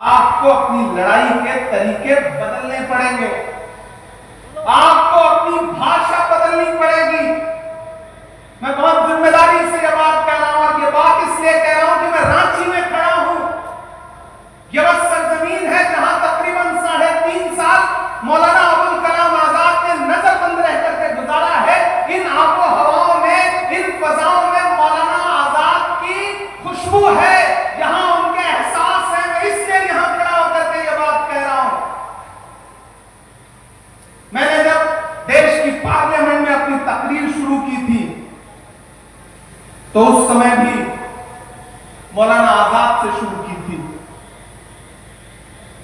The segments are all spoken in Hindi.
आपको अपनी लड़ाई के तरीके बदलने पड़ेंगे, आपको अपनी भाषा बदलनी पड़ेगी। मैं बहुत जिम्मेदारी से यह बात कह रहा हूं और यह बात इसलिए कह रहा हूं कि मैं रांची में खड़ा हूं। यह वह सरजमीन है जहां तकरीबन 3.5 साल मौलाना अबुल कलाम आजाद ने नजरबंद रह करके गुजारा है। इन आबो हवाओं में, इन फजाओं में मौलाना आजाद की खुशबू है, यहां उनके एहसास है। मैं इसलिए यहां खड़ा होकर के यह बात कह रहा हूं। मैंने जब देश की पार्लियामेंट में अपनी तकरीर शुरू की थी तो उस समय भी मौलाना आजाद से शुरू की थी।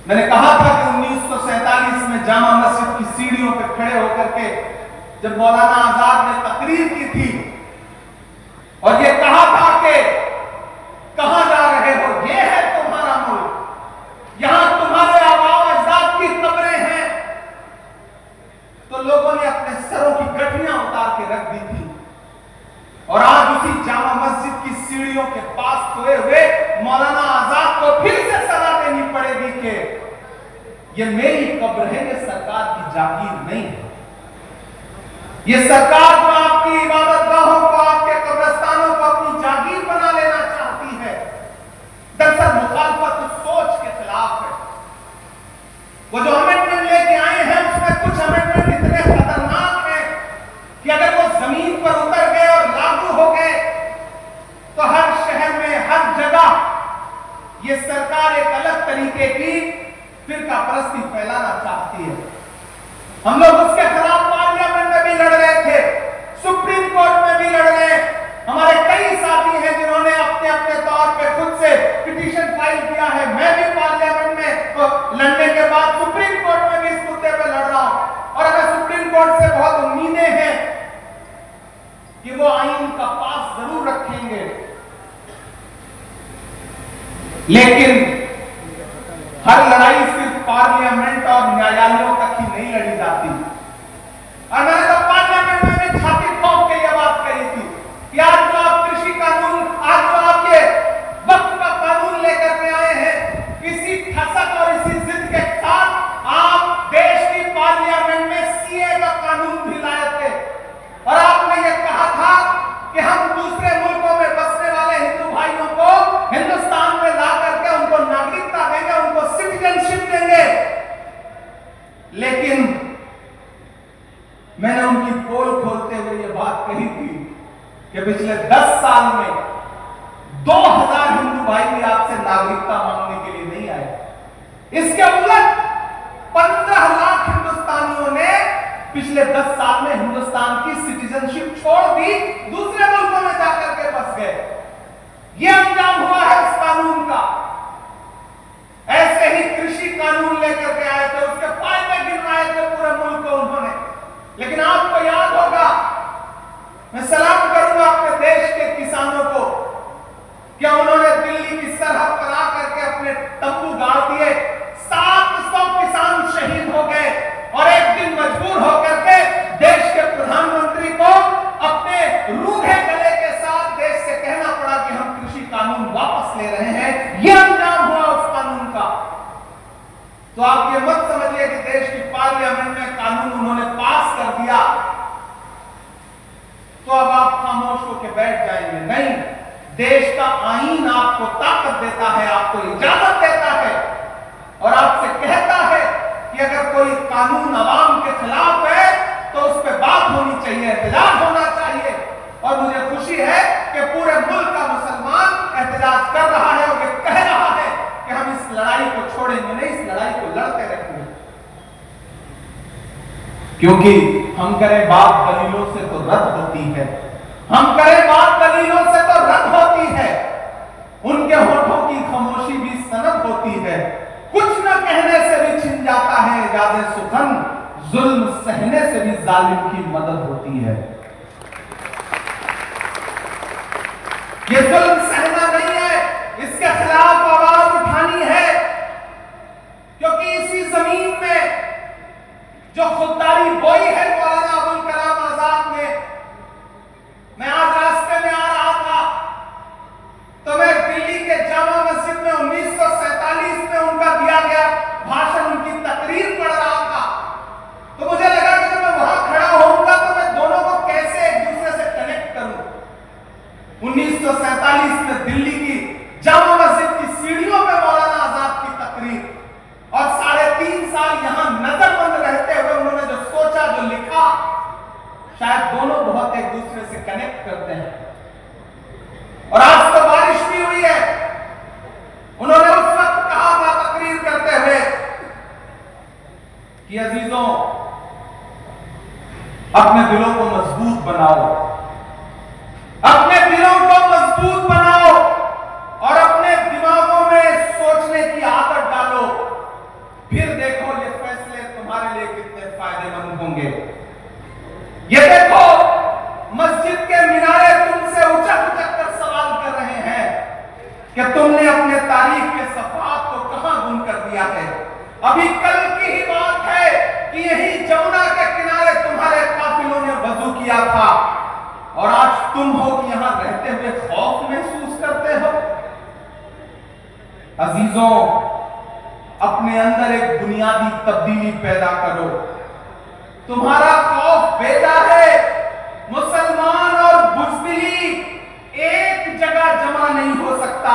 मैंने कहा था कि 1947 में जामा मस्जिद की सीढ़ियों पर खड़े होकर के जब मौलाना आजाद ने तकरीर की थी और यह कहा था कि कहां जा रहे हो, यह है तुम्हारा मुल्क, यहां तुम्हारे आबाओ अजदाद की कब्रें हैं, तो लोगों ने अपने सरों की गठरियां उतार के रख दी थी। और आज उसी जामा मस्जिद की सीढ़ियों के पास सोए हुए मौलाना आजाद को फिर से सजा देनी पड़ेगी कि ये मेरी कब्र है, ये सरकार की जागीर नहीं है। ये सरकार जो आपकी इबादतगाहों को, आपके कब्रिस्तानों को अपनी जागीर बना लेना चाहती है, दरअसल मुखालफत उस सोच के खिलाफ है। वो जो अमेंडमेंट लेके आए हैं उसमें कुछ अमेंडमेंट इतने खतरनाक हैं कि अगर वो जमीन पर उतर गए और लागू हो गए तो हर शहर में, हर जगह ये सरकार एक अलग तरीके की फिरका परस्ती फैलाना चाहती है। हम लोग उसके खिलाफ पार्लियामेंट में भी लड़ रहे थे, सुप्रीम कोर्ट में भी लड़ रहे हैं। हमारे कई साथी हैं जिन्होंने अपने अपने तौर पे खुद से पिटीशन फाइल किया है। मैं भी पार्लियामेंट में तो लड़ने के बाद सुप्रीम कोर्ट में भी इस मुद्दे पे लड़ रहा हूं और हमें सुप्रीम कोर्ट से बहुत उम्मीदें हैं कि वो आईन का पास जरूर रखेंगे, लेकिन हर लड़ाई सिर्फ पार्लियामेंट और न्यायालयों तक ही नहीं लड़ी जाती। और मैंने तो पार्लियामेंट में भी छाती ठोक के यह बात कही थी कि आज जो आप कृषि कानून, आज जो आप ये वक्फ का कानून लेकर के आए हैं, इसी खसक और इसी जिद के साथ आप देश की पार्लियामेंट में सीए का कानून भी लाए थे और आपने ये कहा था कि हम दूसरे मुल्कों में बसने वाले हिंदू भाइयों को हिंदुस्तान में ला करके उनको नागरिकता देंगे, उनको सिटीजनशिप देंगे। लेकिन मैंने उनकी पोल खोलते हुए यह बात कही थी कि पिछले 10 साल में 2000 हिंदू भाई भी आपसे नागरिकता मांगने के लिए नहीं आए। इसके उलट 15 लाख हिंदुस्तानियों ने पिछले 10 साल में हिंदुस्तान की सिटीजनशिप छोड़ दी, दूसरे मुल्कों में जाकर के बस गए। यह अंजाम हुआ है इस कानून का। ऐसे ही कृषि कानून लेकर के आए थे, उसके फायदे गिनवाए थे पूरे मुल्क को उन्होंने। लेकिन आपको याद होगा, मैं सलाम करूंगा अपने देश के किसानों को, क्या उन्होंने दिल्ली की सरहद पर आकर के अपने तंबू गाड़ दिए। 700 किसान शहीद हो गए और एक दिन मजबूर होकर के देश के प्रधानमंत्री को अपने रूखे गले के साथ देश से कहना पड़ा कि हम कृषि कानून वापस ले रहे हैं। यह अंजाम हुआ उस कानून का। तो आप ये मत समझिए कि देश की पार्लियामेंट में कानून उन्होंने पास कर दिया तो अब आप खामोश होकर बैठ जाएंगे। नहीं, देश का आईन आपको ताकत देता है, आपको इजाजत देता है और आपसे कहता है कि अगर कोई कानून अवाम के खिलाफ है तो उस पर बात होनी चाहिए, एहतजाज होना चाहिए। और मुझे खुशी है कि पूरे मुल्क का मुसलमान एहतजाज कर रहा है और ये कह रहा है कि हम इस लड़ाई को छोड़ेंगे नहीं, इस लड़ाई को लड़ते रहेंगे। क्योंकि हम करें बात दलीलों से तो रद्द होती है, हम करें बात दलीलों से तो रद्द होती है। उनके होठों की खामोशी भी सनद होती है। कुछ न कहने से भी छिन जाता है याद सुखन, जुल्म सहने से भी जालिम की मदद होती है। ये जुल्म सहना नहीं है, इसके खिलाफ आवाज उठानी है। क्योंकि इसी जमीन में जो खुददारी बोई है मौलाना अबुल कलाम आजाद ने, मैं आज रास्ते में आ रहा था तो मैं दिल्ली के जामा मस्जिद में 1947 में उनका बनाओ, अपने दिलों को मजबूत बनाओ और अपने दिमागों में सोचने की आदत डालो। फिर देखो ये फैसले तुम्हारे लिए कितने फायदेमंद होंगे। ये देखो मस्जिद के मीनारे तुमसे उचक उचक कर सवाल कर रहे हैं कि तुमने अपने तारीख के सफात को कहां गुम कर दिया है। अभी कल की ही बात है कि यही जमुना के किनारे तुम्हारे काफिलों ने वजू किया था और आज तुम हो कि यहां रहते हुए खौफ महसूस करते हो। अजीजों, अपने अंदर एक बुनियादी तब्दीली पैदा करो। तुम्हारा खौफ बेजा है। मुसलमान और बुज़दिली एक जगह जमा नहीं हो सकता।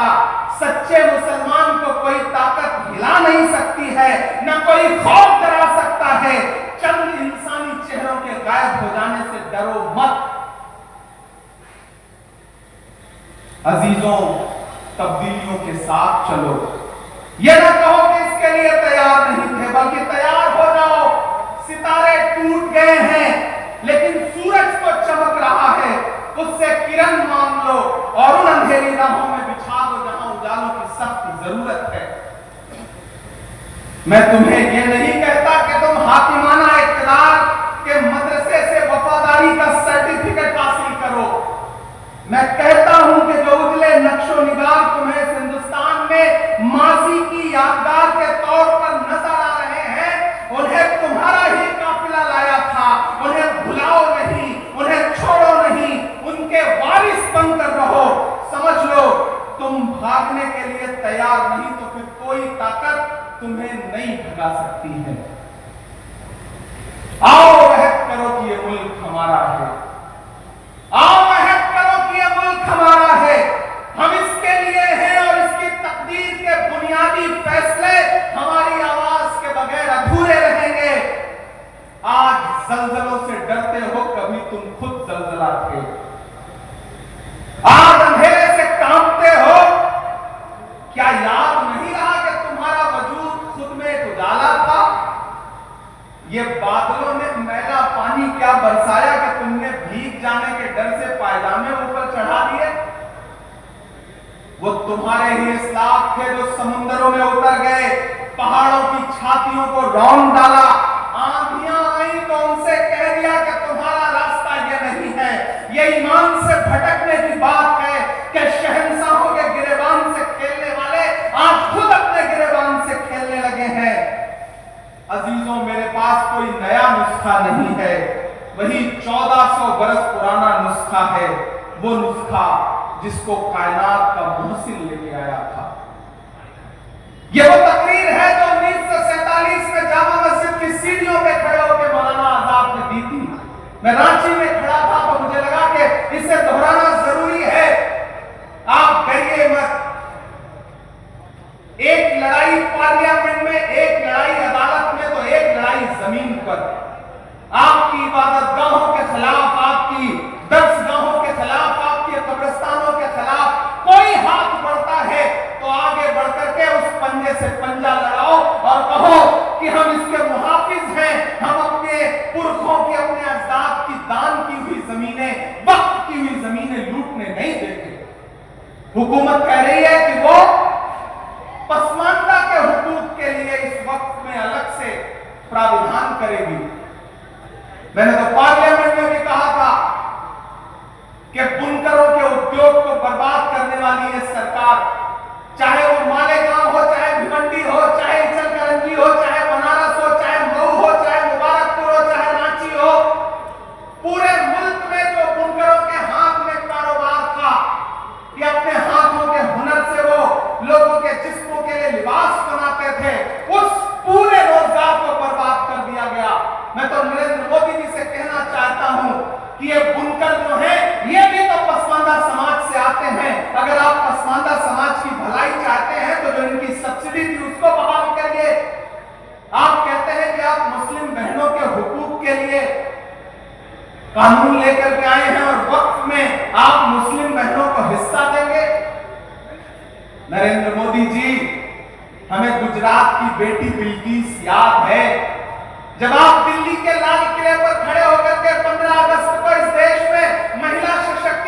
सच्चे मुसलमान को कोई ताकत हिला नहीं सकती है, न कोई खौफ डरा सकता है। चंद इंसानी चेहरों के गायब हो जाने से डरो मत। अजीजों, तब्दीलियों के साथ चलो। यह ना कहो कि इसके लिए तैयार नहीं थे, बल्कि तैयार हो जाओ। सितारे टूट गए हैं लेकिन सूरज तो चमक रहा है, उससे किरण मांग लो और उन अंधेरी राहों में बिछा दो जहां उजालों की सख्त जरूरत है। मैं तुम्हें यह नहीं कहता कि तुम हाकिमाना इक़्तिदार के मदरसे से वफादारी का सर्टिफिकेट हासिल करो। मैं कहता हूं कि जो उजले नक्शो निगार तुम्हें इस हिंदुस्तान में माजी की यादगार के तौर पर नजर आ रहे हैं, उन्हें तुम्हारा ही काफिला लाया था। उन्हें भुलाओ नहीं, उन्हें छोड़ो नहीं, उनके वारिस बनकर रहो। समझ लो, तुम भागने के लिए तैयार नहीं तो फिर कोई ताकत तुम्हें नहीं भगा सकती है। आओ अहद करो कि यह मुल्क हमारा है। आओ अहद करो कि यह मुल्क हमारा है। हम इसके लिए हैं और इसकी तकदीर के बुनियादी फैसले हमारी आवाज के बगैर अधूरे रहेंगे। आज जल्जलों से डरते हो, कभी तुम खुद जल्जला थे। आज अंधेरे से कांपते हो, क्या याद नहीं रहा कि तुम्हारा वजूद खुद में एक उजाला था। ये बादलों ने मैला पानी क्या बरसाया कि तुमने भीग जाने के डर से पायजामे ऊपर चढ़ा दिए। वो तुम्हारे ही इस्लाफ थे जो समुद्रों में उतर गए, पहाड़ों की छातियों को रौंद डाला। आंधियां आई तो उनसे कह दिया कि तुम्हारा रास्ता ये नहीं है। ये ईमान से भटकने की बात है कि शहंशाहों के गिरेबान से खेलने वाले आज खुद अपने गिरेबान से खेलने लगे हैं। अजीजों, मेरे पास कोई नया नुस्खा नहीं है, वही 1400 बरस पुराना नुस्खा है। वो नुस्खा जिसको कायनात का मुहसिन लेके आया था। यह वो तकरीर है जो 1947 में जामा मस्जिद की सीढ़ियों पे खड़े होकर मौलाना आजाद ने दी थी। मैं रांची में खड़ा था तो मुझे लगा कि इसे दोहराना जरूरी है। आप डरिए मत। एक लड़ाई पार्लियामेंट में, एक लड़ाई अदालत में, तो एक लड़ाई जमीन पर। आपकी इबादतगाहों के खिलाफ, आपकी दर्सगाहों के खिलाफ, आपके कब्रिस्तानों के खिलाफ कोई हाथ बढ़ता है तो आगे बढ़कर के उस पंजे से पंजा लड़ाओ और कहो कि हम इसके मुहाफिज हैं। हम अपने पुरखों की, अपने अजदाद की दान की हुई जमीनें, वक्त की हुई जमीनें लूटने नहीं देते। हुकूमत कह रही है कि वो पसमानदा के हुकूक के लिए इस वक्त में अलग से प्राविधान करेगी। मैंने तो पार्लियामेंट में भी कहा था कि बुनकरों के उद्योग को बर्बाद करने वाली है सरकार, चाहे वो मालेगांव हो, चाहे भिवंडी हो, चाहे इचलकरंजी हो, चाहे बनारस हो, चाहे मऊ हो, चाहे मुबारकपुर हो, चाहे रांची हो। पूरे मुल्क में जो बुनकरों के हाथ में कारोबार था कि अपने हाथों के हुनर से वो लोगों के जिस्मों के लिए लिबास बनाते थे, उस पूरे रोजगार को बर्बाद कर दिया गया। मैं तो नरेंद्र मोदी जी से कहना चाहता हूं कि ये बुनकर जो है, ये भी तो पसमानदा समाज से आते हैं। अगर आप पसमानदा समाज की भलाई चाहते हैं तो जो इनकी सब्सिडी थी उसको बहाल करिए। आप कहते हैं कि आप मुस्लिम बहनों के हुकूक के लिए कानून लेकर के आए हैं और वक्त में आप मुस्लिम बहनों को हिस्सा देंगे। नरेंद्र मोदी जी, हमें गुजरात की बेटी बिल्किस याद है। जब आप दिल्ली के लाल किले पर खड़े होकर के 15 अगस्त को इस देश में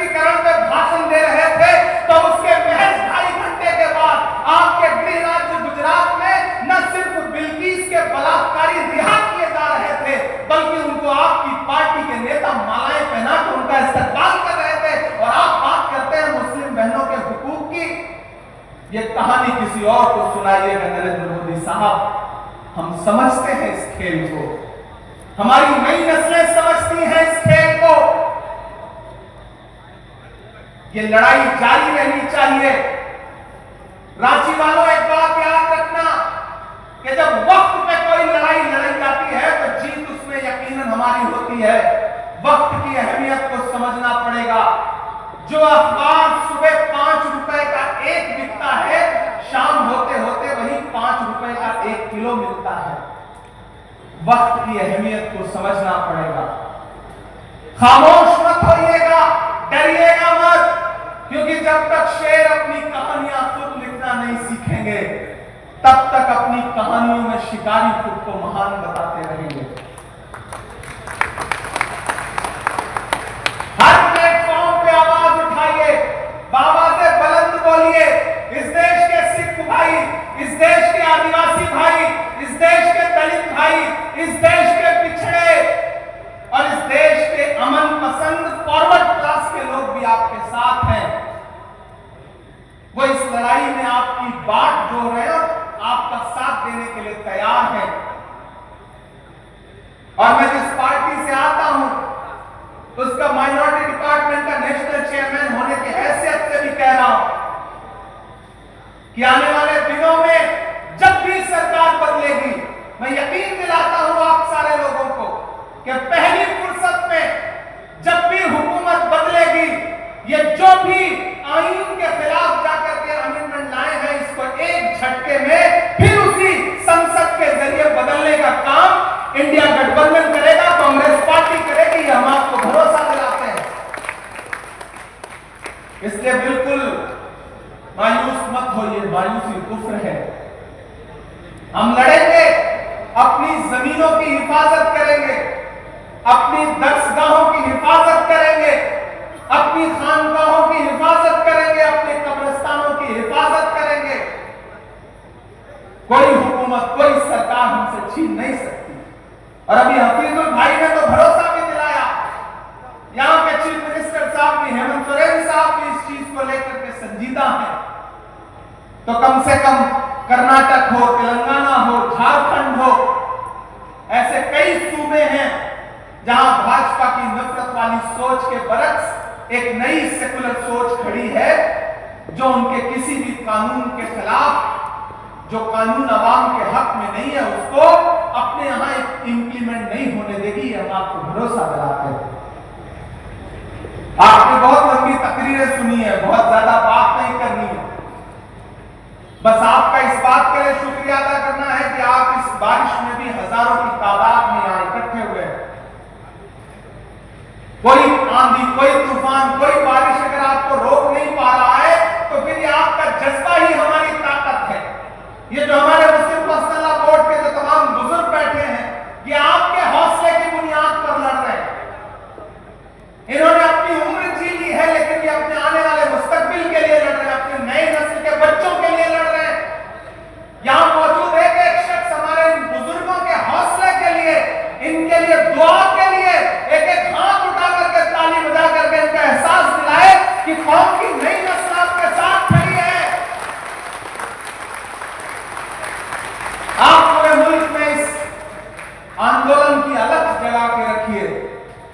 सशक्तिकरण पे भाषण दे रहे थे, तो उसके महज 2.5 घंटे के बाद आपके गृह राज्य गुजरात में न सिर्फ बिल्किस के बलात्कारी रिहा किए जा रहे थे, बल्कि उनको आपकी पार्टी के नेता मालाएं पहनाकर उनका इस्तेमाल कर रहे थे। और आप बात करते हैं मुस्लिम बहनों के हुकूक की। ये कहानी किसी और को सुनाइएगा नरेंद्र मोदी साहब। हम समझते हैं इस खेल को, हमारी नई नस्लें समझती हैं इस खेल को। ये लड़ाई जारी रहनी चाहिए। रांची वालों, एक बात याद रखना कि जब वक्त पे कोई लड़ाई लड़ी जाती है तो जीत उसमें यकीनन हमारी होती है। वक्त की अहमियत को समझना पड़ेगा। जो अखबार सुबह 5 रुपए का एक बिकता है, शाम होते होते वही 5 रुपए का 1 किलो मिलता है। वक्त की अहमियत को समझना पड़ेगा। खामोश मत होइएगा, डरिएगा मत, क्योंकि जब तक शेर अपनी कहानियां खुद लिखना नहीं सीखेंगे, तब तक अपनी कहानियों में शिकारी खुद को महान बताते रहेंगे। हर प्लेटफॉर्म पे आवाज उठाइए, बाबा से बुलंद बोलिए। इस देश के सिख भाई, इस देश के आदिवासी भाई, इस देश के दलित भाई, इस देश के पिछड़े और इस देश के अमन पसंद फॉरवर्ड क्लास के लोग भी आपके साथ हैं। वो इस लड़ाई में आपकी बाट जोड़ रहे हैं और आपका साथ देने के लिए तैयार हैं। और मैं जिस पार्टी से आता हूं, उसका माइनॉरिटी डिपार्टमेंट का नेशनल चेयरमैन होने की हैसियत से भी कह रहा हूं कि आने वाले दिनों में जब भी सरकार बदलेगी, मैं यकीन दिलाता हूं आप सारे लोगों को कि पहली फुर्सत में जब भी हुकूमत बदलेगी, ये जो भी आईन के खिलाफ जाकर के अमेंडमेंट लाए हैं, इसको एक झटके में फिर उसी संसद के जरिए बदलने का काम इंडिया गठबंधन करेगा, कांग्रेस पार्टी करेगी। हम आपको भरोसा दिलाते हैं। इसलिए बिल्कुल मायूस मत होइए, मायूसी कुफ्र है। हम लड़ेंगे, अपनी जमीनों की हिफाजत करेंगे, अपनी दरसगाहों की हिफाजत करेंगे, अपनी खानकाहों की हिफाजत करेंगे, अपने कब्रिस्तानों की हिफाजत करेंगे। कोई हुकूमत, कोई सरकार हमसे छीन नहीं सकती। और अभी हफीजुल भाई ने तो भरोसा भी दिलाया, यहां के चीफ मिनिस्टर साहब भी, हेमंत सोरेन साहब भी इस चीज को लेकर के संजीदा हैं। तो कम से कम कर्नाटक हो, तेलंगाना हो, झारखंड हो, ऐसे कई सूबे हैं जहां भाजपा की नफरत वाली सोच के बरक्स एक नई सेकुलर सोच खड़ी है, जो उनके किसी भी कानून के खिलाफ, जो कानून अवाम के हक में नहीं है, उसको अपने यहां इंप्लीमेंट नहीं होने देगी। हम आपको भरोसा दिलाते हैं। आपने बहुत लंबी तकरीरें सुनी है, बहुत ज्यादा बात नहीं करनी है। बस आपका इस बात के लिए शुक्रिया अदा करना है कि आप इस बारिश में भी हजारों की तादाद में यहां इकट्ठे हुए हैं। कोई आंधी, कोई तूफान, कोई बारिश अगर आपको रोक नहीं पा रहा है, तो फिर ये आपका जज्बा ही हमारी ताकत है। ये जो हमारे मुस्लिम पर्सनल लॉ बोर्ड के जो तमाम बुजुर्ग बैठे हैं, ये आपके हौसले की बुनियाद पर लड़ रहे हैं। इन्होंने अपनी उम्र जी ली है, लेकिन ये अपने आने वाले मुस्तकबिल के लिए लड़ रहे हैं, अपने नए नस्ल के बच्चों के लिए लड़ रहे हैं। यहां मौजूद है कि एक शख्स हमारे इन बुजुर्गों के हौसले के लिए, इनके लिए दुआ के लिए एक एक हाथ उठा करके ताली बजा करके इनका एहसास दिलाए कि कौम की नई नस्ल आपके साथ खड़ी है। आप पूरे मुल्क में इस आंदोलन की अलग जगा के रखिए,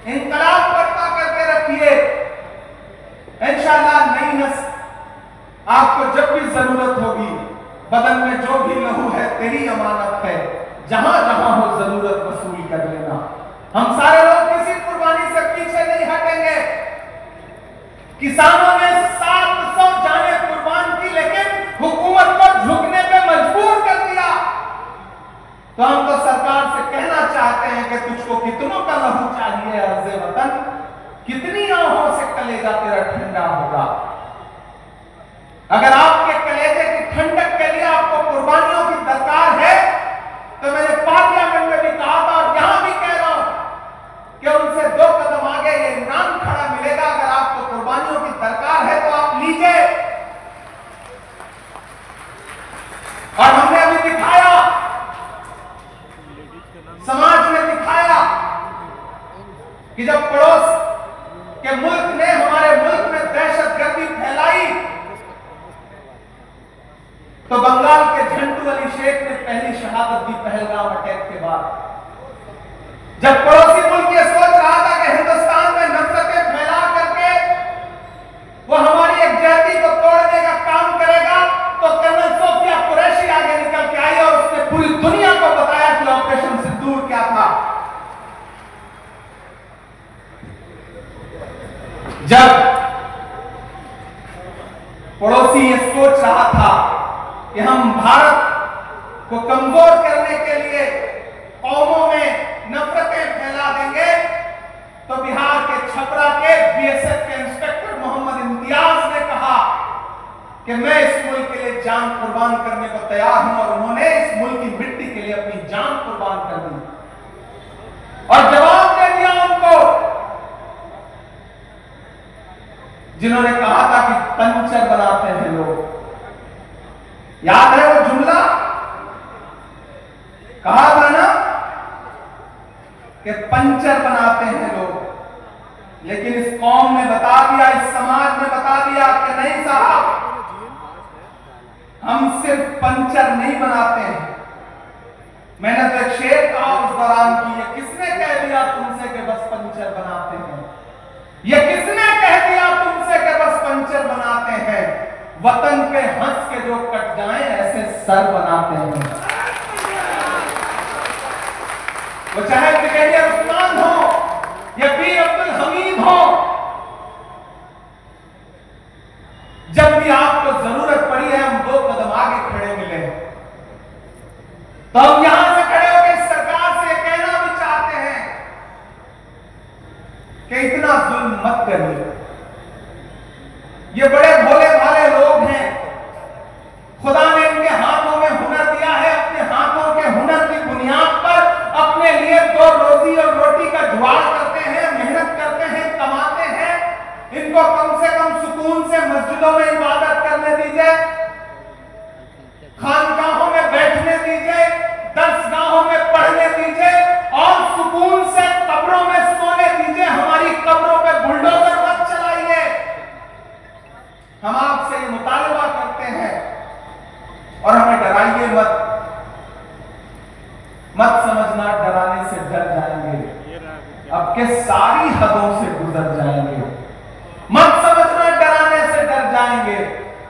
इंकलाब करता करके रखिए। इंशाअल्लाह नई नस्ल आपको जब भी जरूरत होगी, बदन में जो भी लहू है तेरी अमानत है, जहां जहां हो जरूरत वसूल कर लेना। हम सारे लोग किसी कुर्बानी से पीछे नहीं हटेंगे। किसानों ने 700 जाने कुर्बान की, लेकिन हुकूमत को झुकने पे मजबूर कर दिया। तो हम तो सरकार से कहना चाहते हैं कि तुझको कितनों का लहू चाहिए अर्ज़े वतन, कितनी आहों से कलेजा तेरा ठंडा होगा। अगर आपके कलेजे की ठंडक के लिए आपको कुर्बानियों की दरकार है, तो मैंने पार्लियामेंट में भी कहा था और यहां भी कह रहा हूं कि उनसे 2 कदम आगे ये इमरान खड़ा मिलेगा। अगर आपको कुर्बानी शहादत दी पहलगाम अटैक के बाद। जब पड़ोसी मुल्क ये सोच रहा था कि हिंदुस्तान में नफरतें फैला करके वो हमारी एकजुटता को तोड़ने का काम करेगा, तो कर्नल सोफिया कुरैशी आगे निकल के आई और उसने पूरी दुनिया को बताया कि ऑपरेशन सिंदूर क्या था। जब पड़ोसी ये सोच रहा था कि हम भारत को कमजोर करने के लिए कौमों में नफरतें फैला देंगे, तो बिहार के छपरा के बीएसएफ के इंस्पेक्टर मोहम्मद इम्तियाज ने कहा कि मैं इस मुल्क के लिए जान कुर्बान करने को तैयार हूं, और उन्होंने इस मुल्क की मिट्टी के लिए अपनी जान कुर्बान कर दी और जवाब दे दिया उनको जिन्होंने कहा था कि पंचर बनाते हैं लोग। याद है वो जुमला? कहा था ना कि पंचर बनाते हैं लोग। लेकिन इस कौम ने बता दिया, इस समाज ने बता दिया कि नहीं साहब, हम सिर्फ पंचर नहीं बनाते हैं। मैंने तो एक शेर कहा उस दौरान की, ये किसने कह दिया तुमसे कि बस पंचर बनाते हैं? ये किसने कह दिया तुमसे कि बस पंचर बनाते हैं? वतन पे हंस के जो कट जाएं ऐसे सर बनाते हैं। वो चाहे ब्रिगेडियर उस्मान हो या वीर अब्दुल हमीद हो, जब भी आपको जरूरत पड़ी है हम 2 कदम आगे खड़े मिले, तो हम यहां से खड़े होकर इस सरकार से कहना भी चाहते हैं कि इतना जुल्म मत करिए। ये बड़े भोले भाले लोग हैं, खुदा ने इनके हाथों में हुनर दिया है, अपने हाथों के हुनर की बुनियाद पर अपने लिए 2 रोजी और रोटी का जुगाड़ करते हैं, मेहनत करते हैं, कमाते हैं। इनको कम से कम सुकून से मस्जिदों में इबादत करने दीजिए, खानकाहों में बैठने दीजिए, दरसगाहों में पढ़ने दीजिए और सुकून से कब्रों में सोने दीजिए। हमारी कब्रों पे बुलडोजर मत चलाइए। हम आपसे ये मुतालबा करते हैं और हमें डराइए मत। मत समझना डराने से डर जाएंगे, अब के सारी हदों से गुजर जाएंगे। मत समझना डराने से डर जाएंगे,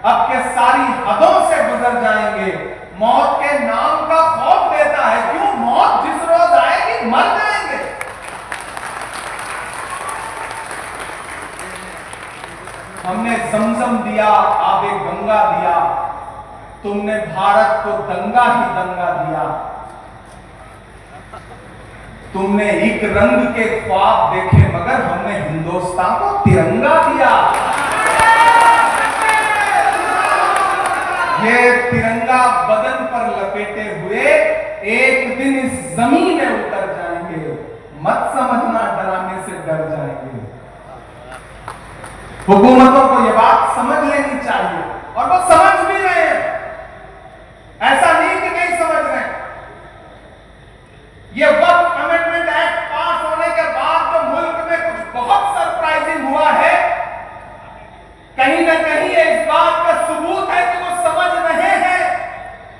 अब के सारी हदों से गुजर जाएंगे। मौत के नाम का खौफ देता है, क्यों? मौत जिस रोज आएगी मर जाएंगे। हमने जमजम दिया, आबे गंगा दिया, तुमने भारत को दंगा ही दंगा दिया। तुमने एक रंग के ख्वाब देखे मगर हमने हिंदुस्तान को तिरंगा दिया। ये तिरंगा बदन पर लपेटे हुए एक दिन इस जमीन में उतर जाएंगे। मत समझना डराने से डर जाएंगे। हुकूमतों को यह बात समझ लेनी चाहिए और वो समझ भी रहे हैं, ऐसा नहीं कि नहीं समझ रहे। ये वक्त अमेंडमेंट एक्ट पास होने के बाद जो मुल्क में कुछ बहुत सरप्राइजिंग हुआ है, कहीं ना कहीं ये इस बात का सबूत है कि वो समझ रहे हैं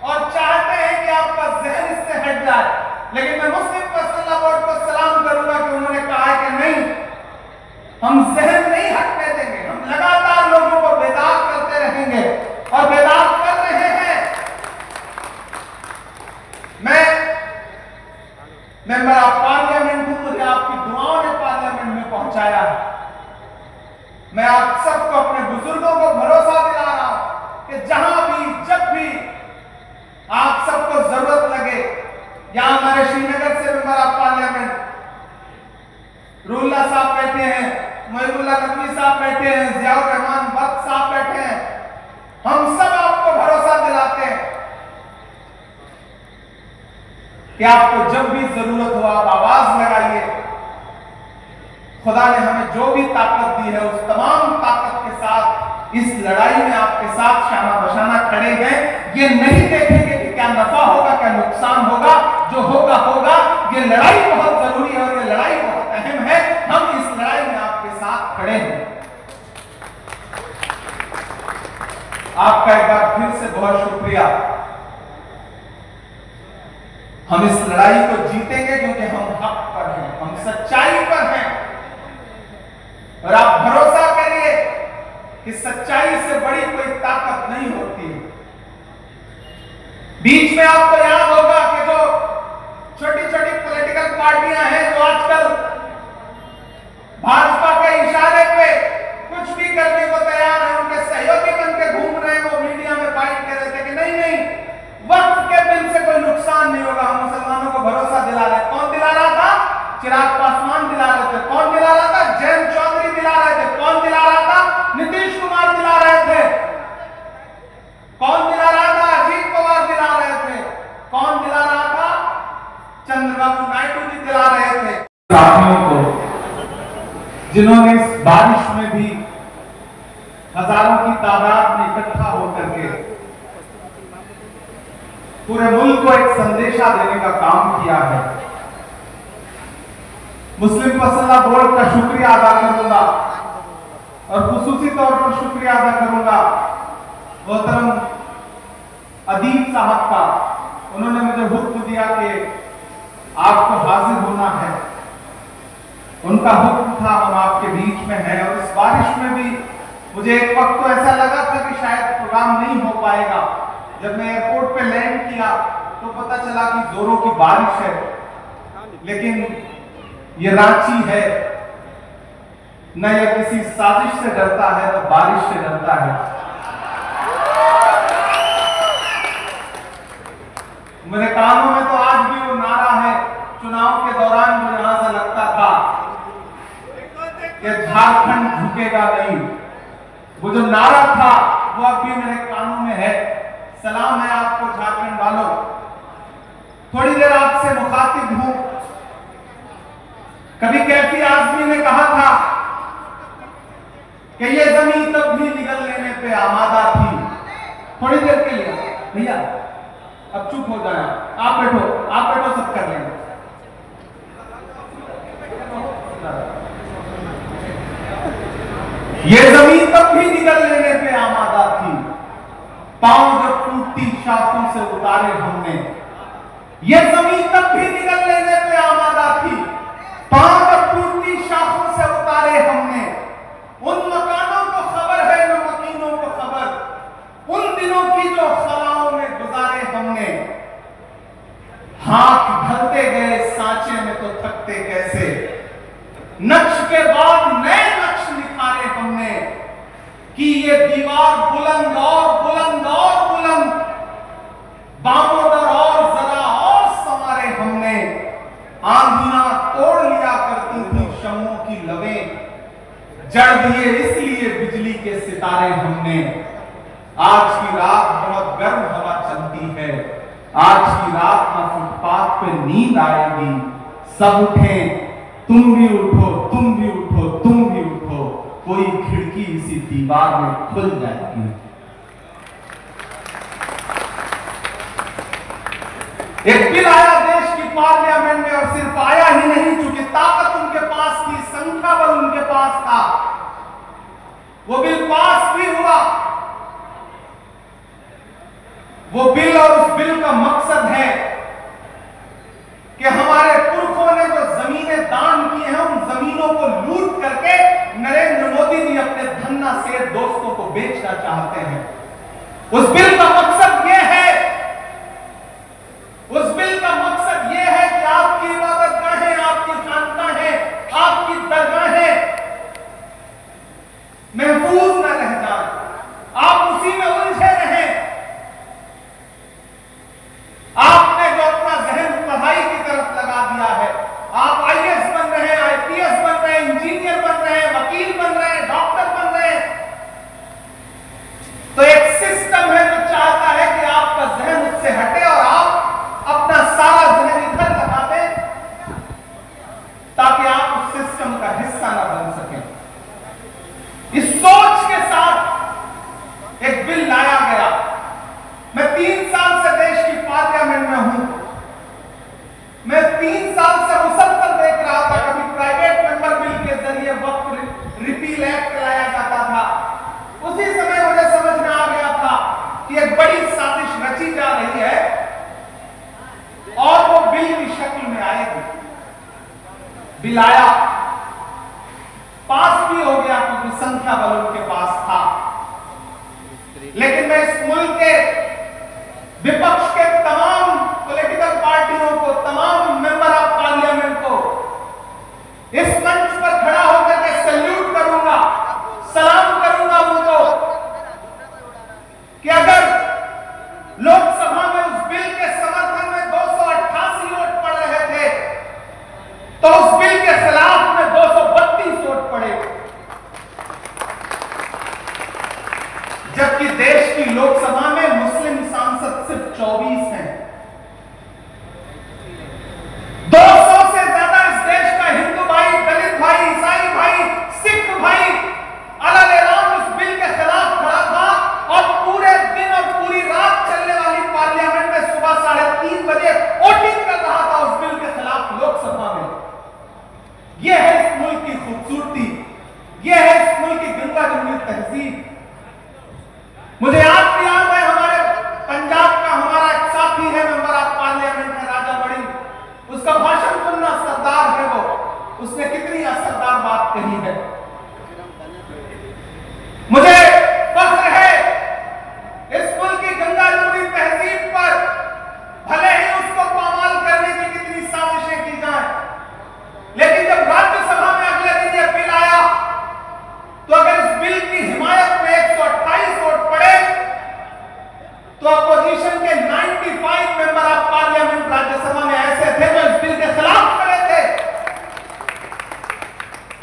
और चाहते हैं कि आपका जहन इससे हट जाए। लेकिन मैं मुस्लिम पर्सनल लॉ बोर्ड को सलाम करूंगा कि उन्होंने कहा है कि नहीं, हम जहन नहीं हटने देंगे, हम लगातार लोगों को बेदार करते रहेंगे और बेदार कर रहे हैं। मैं मेंबर ऑफ पार्लियामेंट हूं, मुझे आपकी दुआओं ने पार्लियामेंट में पहुंचाया है। मैं आप सबको, अपने बुजुर्गों को भरोसा दिला रहा हूं कि जहां भी जब भी आप सबको जरूरत लगे, यहां हमारे श्रीनगर से मेंबर ऑफ पार्लियामेंट रूल्ला साहब बैठे हैं, मोहिबुल्लाह नकवी साहब बैठे हैं, जियाउर रहमान बख्श साहब बैठे हैं, हम सब आपको भरोसा दिलाते हैं कि आपको जब भी जरूरत हो आप आवाज लगाइए। खुदा ने हमें जो भी ताकत दी है उस तमाम ताकत के साथ इस लड़ाई में आपके साथ शाना बशाना खड़े हैं। ये नहीं देखेंगे कि क्या नफा होगा क्या नुकसान होगा, जो होगा होगा। ये लड़ाई बहुत जरूरी है और ये लड़ाई बहुत अहम है। हम इस लड़ाई में आपके साथ खड़े हैं। आपका एक बार फिर से बहुत शुक्रिया हम इस लड़ाई को जीतेंगे क्योंकि हम हक पर हैं, हम सच्चाई पर हैं। और आप भरोसा करिए कि सच्चाई से बड़ी कोई ताकत नहीं होती है। बीच में आपको याद होगा कि जो छोटी छोटी पॉलिटिकल पार्टियां हैं जो आजकल भाजपा के इशारे पे कुछ भी करने को तैयार है, उनके सहयोगी बन के घूम रहे हैं, वो मीडिया में बाइट कर रहे थे कि नहीं नहीं, वक्फ के बिल से कोई नुकसान नहीं होगा, हम मुसलमानों को भरोसा दिला रहे। कौन दिला रहा था? चिराग पासवान दिला रहे थे। कौन दिला रहा था? जयंत चौधरी दिला रहे थे। कौन दिला रहा था? नीतीश कुमार दिला रहे थे। कौन दिला रहा था? अजीत पवार दिला रहे थे। कौन दिला रहा था? चंद्रबाबू नायडू जी दिला रहे थे। साथियों को जिन्होंने इस बारिश में भी हजारों की तादाद में इकट्ठा होकर के पूरे मुल्क को एक संदेशा देने का काम किया है, मुस्लिम पसंदा बोर्ड का शुक्रिया अदा करूंगा और खुसूसी तौर पर शुक्रिया अदा करूंगा मोहतरम अदीब साहब का। उन्होंने मुझे हुक्म दिया कि आपको हाजिर होना है, उनका हुक्म था, हम आपके बीच में हैं। और इस बारिश में भी मुझे एक वक्त तो ऐसा लगा था कि शायद प्रोग्राम नहीं हो पाएगा। जब मैं एयरपोर्ट पे लैंड किया तो पता चला कि जोरों की बारिश है, लेकिन ये रांची है, न यह किसी साजिश से डरता है न बारिश से डरता है। मेरे कानों में तो आज भी वो नारा है, चुनाव के दौरान जो यहां से लगता था कि झारखंड झुकेगा नहीं, वो जो नारा था वो अब भी मेरे कानों में है। सलाम है आपको झारखंड वालों। थोड़ी देर आपसे मुखातिब हूं। कभी कैफी आजमी ने कहा था कि ये जमीन तब भी निगल लेने पे आमादा थी। थोड़ी देर के लिए भैया अब चुप हो जाए, आप बैठो सब कर लेंगे। ये जमीन तब भी निगल लेने पे आमादा थी, पांव जब टूटती शाखों से उतारे हमने। ये जमीन तब भी निगल लेने पे आमादा थी, पांव जब टूटती शाखों से उतारे हमने। उन मकानों को खबर है जो मकीनों को खबर, उन दिनों की जो खलाओं में गुजारे हमने। हाथ ढलते गए सांचे में तो थकते कैसे, नक्श के बाद नए नक्श निखारे हमने। कि ये दीवार बुलंद और बुलंद और बुलंद, बामोदर और जरा और संवारे हमने। आंधियां तोड़ लिया करती थी शमों की लवें, जड़ दिए इसलिए बिजली के सितारे हमने। आज की रात बहुत गर्म हवा चलती है, आज की रात ना फुटपाथ पे नींद आएगी। सब उठे, तुम भी उठो, तुम भी उठो, तुम भी उठो, कोई खिड़की इसी दीवार में खुल जाएगी। एक बिल आया देश की पार्लियामेंट में, और सिर्फ आया ही नहीं, चूंकि ताकत उनके पास थी, संख्या बल उनके पास था, वो बिल पास भी हुआ। वो बिल और उस बिल का मकसद है कि हमारे पुरखों ने जो जमीनें दान की हैं, उन जमीनों को लूट करके नरेंद्र मोदी जी अपने धन्ना सेठ दोस्तों को बेचना चाहते हैं। उस बिल का मकसद यह है, उस बिल का मकसद यह है कि आपकी इबादतगाहें, आपकी खानकाहें, आपकी दरगाहें महफूज न रह जाए, आप उसी में उलझे रहें। आपने में आएगी। बिल आया, पास भी हो गया क्योंकि संख्या बल उनके पास था। लेकिन मैं इस मुल्क के विपक्ष के तमाम पॉलिटिकल पार्टियों को, तमाम मेंबर ऑफ पार्लियामेंट को इस मंच पर खड़ा होकर के सैल्यूट करूंगा, सलाम करूंगा उनको कि अगर लोकसभा में उस बिल के समर्थन में 288 वोट पड़ रहे थे तो उस बिल के खिलाफ में 232 वोट पड़े, जबकि देश की लोकसभा में मुस्लिम सांसद सिर्फ 24 हैं। 200 से ज्यादा इस देश का हिंदू भाई, दलित भाई, ईसाई भाई, सिख भाई अलग एलान उस बिल के खिलाफ खड़ा था और पूरे दिन और पूरी रात चलने वाली पार्लियामेंट में सुबह 3:30 बजे वोटिंग कर रहा था उस बिल के खिलाफ लोकसभा में। यह है इस मुल्क की खूबसूरती, यह है इस मुल्क की गंगा जमुनी तहजीब। मुझे याद है हमारे पंजाब का हमारा एक साथी है, मेंबर ऑफ पार्लियामेंट है, राजा बड़ी, उसका भाषण सुनना, सरदार है वो, उसने कितनी असरदार बात कही है। मुझे फख्र है इस मुल्क की गंगा जमुनी तहजीब पर, भले ही उसको पामाल करने की कितनी साजिशें की जाए, लेकिन जब राज्यसभा में अगले दिन यह बिल आया तो अगर इस बिल की हिमायत में 128 वोट पड़े तो अपोजिशन के 95 मेंबर ऑफ पार्लियामेंट राज्यसभा में ऐसे थे जो इस बिल के खिलाफ खड़े थे।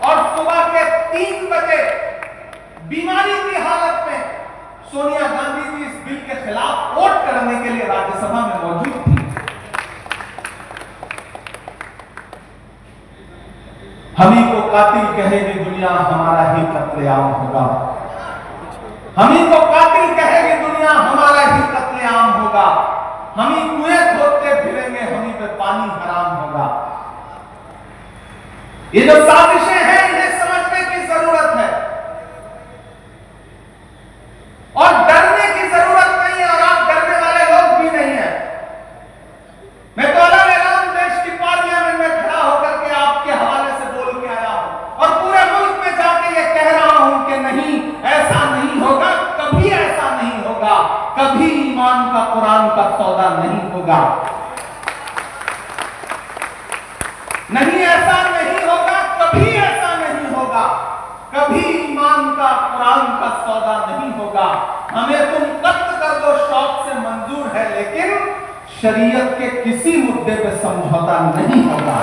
और सुबह के 3 बजे बीमारी की हालत में सोनिया गांधी जी इस बिल के खिलाफ वोट करने के लिए राज्यसभा में मौजूद थी। हम ही को कातिल कहेगी दुनिया, हमारा ही कत्लेआम होगा। हम ही को कातिल कहेगी दुनिया, हमारा ही कत्लेआम होगा। हम ही कुएं खोदते फिरेंगे, हम ही पे पानी हराम होगा। ये जो साजिशें हैं इन्हें समझने की जरूरत है और डरने की जरूरत नहीं है, और आप डरने वाले लोग भी नहीं है। मैं तो अलग ऐलान देश की पार्लियामेंट में खड़ा होकर के आपके हवाले से बोल के आया हूं और पूरे मुल्क में जाके ये कह रहा हूं कि नहीं, ऐसा नहीं होगा, कभी ऐसा नहीं होगा, कभी ईमान का कुरान का सौदा नहीं होगा। नहीं, ऐसा नहीं होगा, कभी ऐसा नहीं होगा, कभी ईमान का कुरान का सौदा नहीं होगा। हमें तुम कत्ल कर दो शौक से मंजूर है, लेकिन शरीयत के किसी मुद्दे पे समझौता नहीं होगा,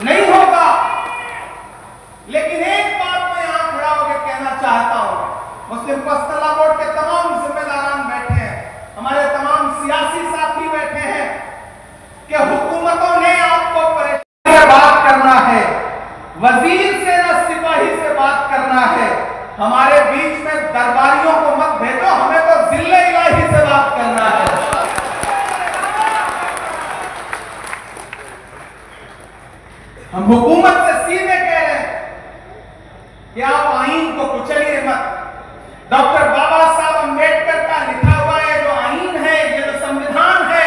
नहीं होगा। लेकिन एक बात मैं यहां खड़ा होकर कहना चाहता हूं, मुस्लिम पर्सनल लॉ बोर्ड के तमाम जिम्मेदारान बैठे हैं, हमारे तमाम सियासी साथी बैठे हैं कि हुकूमतों ने आपको परेशान से बात करना है, वजीर से न सिपाही से बात करना है। हमारे बीच में दरबारियों को मत भेजो, हमें तो जिले इलाही से बात करना है। हम हुकूमत से सीधे कह रहे हैं कि आप आईन को कुचलिए मत। डॉक्टर बाबा साहब अंबेडकर का लिखा हुआ ये जो आईन है, ये जो संविधान है,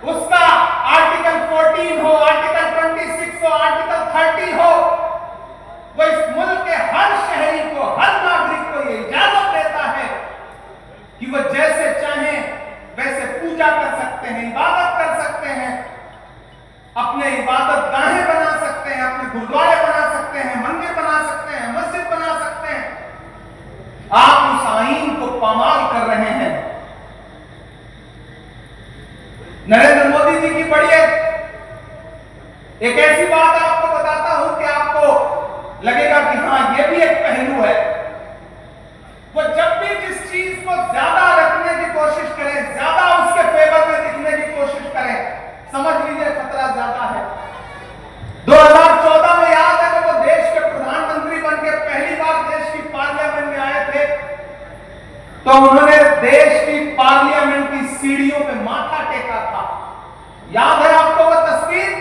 उसका आर्टिकल 14 हो, आर्टिकल 26 हो, आर्टिकल 30 हो, वो इस मुल्क के हर शहरी को, हर नागरिक को ये इजाजत देता है कि वो जैसे चाहे वैसे पूजा कर सकते हैं, इबादत कर सकते हैं, अपने इबादत गाहें बना सकते हैं, अपने गुरुद्वारे बना सकते हैं, मंदिर बना सकते हैं, मस्जिद बना सकते हैं। आप उस आईन को पामाल कर रहे हैं। नरेंद्र मोदी जी की बड़ी एक ऐसी बात आपको बताता हूं कि आपको लगेगा कि हां ये भी एक पहलू है। वो जब भी जिस चीज को ज्यादा रखने की कोशिश करें, ज्यादा उसके फेवर में दिखने की कोशिश करें, समझ लीजिए खतरा ज्यादा है। 2014 में याद है कि वो देश के प्रधानमंत्री बनकर पहली बार देश की पार्लियामेंट में आए थे, तो उन्होंने देश की पार्लियामेंट की सीढ़ियों पे माथा टेका था। याद है आपको वो तस्वीर?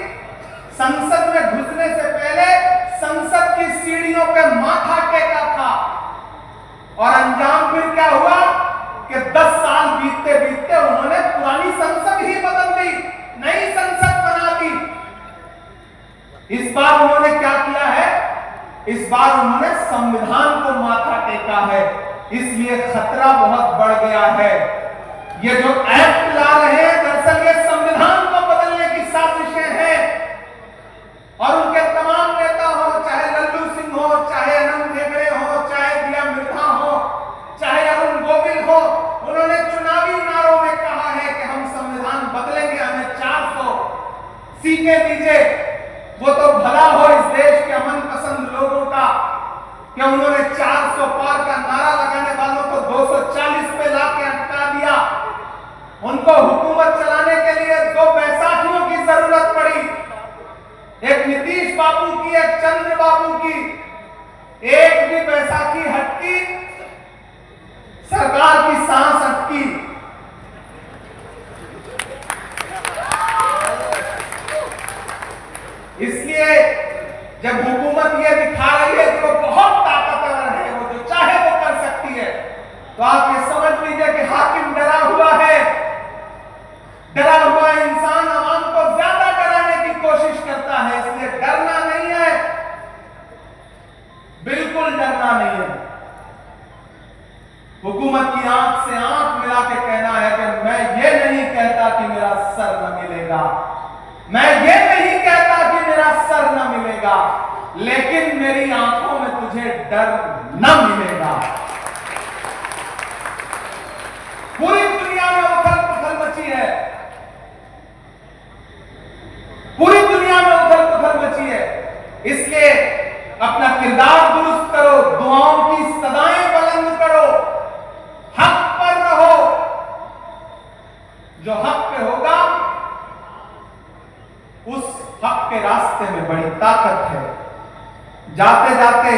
संसद में घुसने से पहले संसद की सीढ़ियों पे माथा टेका था, और अंजाम फिर क्या हुआ कि 10 साल बीतते बीतते उन्होंने पुरानी संसद बार उन्होंने संविधान को माथा टेका है, इसलिए खतरा बहुत बढ़ गया है। ये जो एक्ट ला रहे हैं दरअसल ये संविधान को बदलने की साजिशें हैं और उनके तमाम नेता हो, चाहे लल्लू सिंह हो, चाहे अनंत हेगड़े हो, चाहे दिया मिर्धा हो, चाहे अरुण गोविल हो, उन्होंने चुनावी नारों में कहा है कि हम संविधान बदलेंगे, हमें 400 सीटें दीजिए। वो तो भला हो इस देश के अमन पसंद लोगों का कि उन्होंने 400 पार का नारा लगाने वालों को 240 पे लाके अटका दिया। उनको हुकूमत चलाने के लिए 2 बैसाखियों की जरूरत पड़ी, एक नीतीश बाबू की, एक चंद्र बाबू की। एक भी बैसाखी हटकी, सरकार की सांस अटकी। इसलिए जब हुकूमत ये दिखा रही है कि वो बहुत ताकतवर है, वो जो चाहे वो कर सकती है, तो आप ये समझ लीजिए कि हाकिम डरा हुआ है। डरा हुआ इंसान आवाम को ज्यादा डराने की कोशिश करता है, इसलिए डरना नहीं है, बिल्कुल डरना नहीं है। हुकूमत की आंख से आंख मिला के कहना है कि मैं ये नहीं कहता कि मेरा सर न मिलेगा, मैं ये नहीं कहता कि मेरा सर न मिलेगा, लेकिन मेरी आंखों में तुझे डर न मिलेगा। पूरी दुनिया में उथल पुथल मची है, पूरी दुनिया में उथल पुथल मची है, इसलिए अपना किरदार दुरुस्त करो, दुआओं की सदाएं बुलंद करो, हक पर रहो। जो हक पे होगा उस हक के रास्ते में बड़ी ताकत है। जाते जाते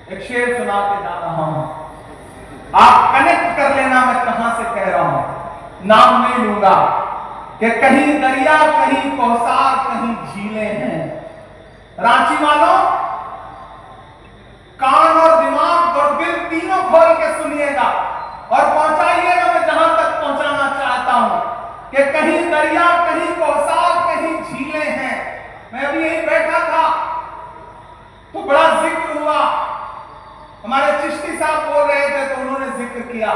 एक शेर सुना के जा रहा हूं, आप कनेक्ट कर लेना मैं कहां से कह रहा हूं, नाम नहीं लूंगा, कि कहीं दरिया, कहीं कौसार, कहीं झीलें हैं। रांची वालों, कान और दिमाग और दिल तीनों खोल के सुनिएगा और पहुंचाइएगा मैं जहां तक पहुंचाना चाहता हूं, कि कहीं दरिया, कहीं कौसार, कहीं झीलें हैं। मैं अभी यहीं बैठा था तो बड़ा जिक्र हुआ, हमारे चिश्ती साहब बोल रहे थे तो उन्होंने जिक्र किया।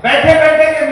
बैठे बैठे ये